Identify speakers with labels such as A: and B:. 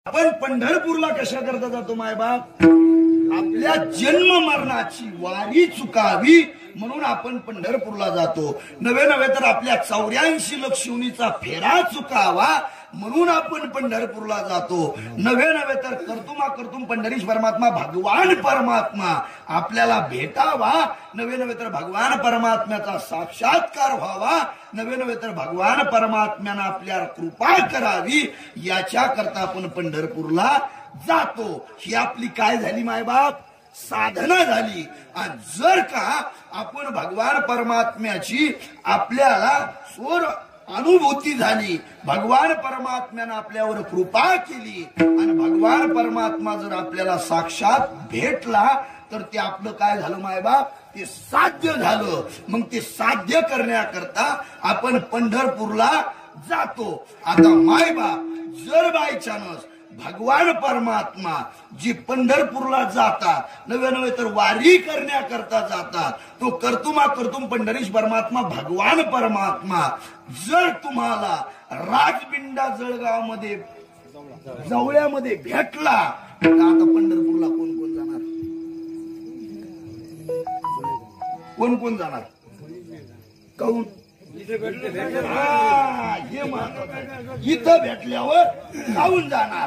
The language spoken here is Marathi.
A: आपण पंढरपूरला कशा करता जातो मायबाप? आपल्या जन्म मरणाची वारी चुकावी म्हणून आपण पंढरपूरला जातो. नवे तर आपल्या 84 लक्ष शिवणीचा फेरा चुकावा म्हणून आपण पंढरपूरला जातो. नवे तर कर्तुम पंढरीश परमात्मा भगवान परमात्मा आपल्याला भेटावा. नवे तर भगवान परमात्म्याचा साक्षात्कार व्हावा. नवे तर भगवान परमात्म्यानं आपल्यावर कृपा करावी याच्या करता आपण पंढरपूरला जातो. ही आपली काय झाली मायबाप? साधना झाली. आणि जर का आपण भगवान परमात्म्याची आपल्याला स्वर अनुभूती झाली, भगवान परमात्म्यानं आपल्यावर कृपा केली आणि भगवान परमात्मा जर आपल्याला साक्षात भेटला तर ते आपलं काय झालं मायबाप? ते साध्य झालं. मग ते साध्य करण्याकरता आपण पंढरपूरला जातो. आता मायबाप जर बाय चान्स भगवान परमात्मा जी पंढरपूरला जातात, नवे तर वारी करण्याकरता जातात, तो कर्तुम पंढरीश परमात्मा भगवान परमात्मा जर तुम्हाला राजबिंडा जळगाव मध्ये जवळ्यामध्ये भेटला तर आता पंढरपूरला कोण कोण जाणार? कोण कोण जाणार? काऊन? इथं भेटल्यावर जाऊन जाणार.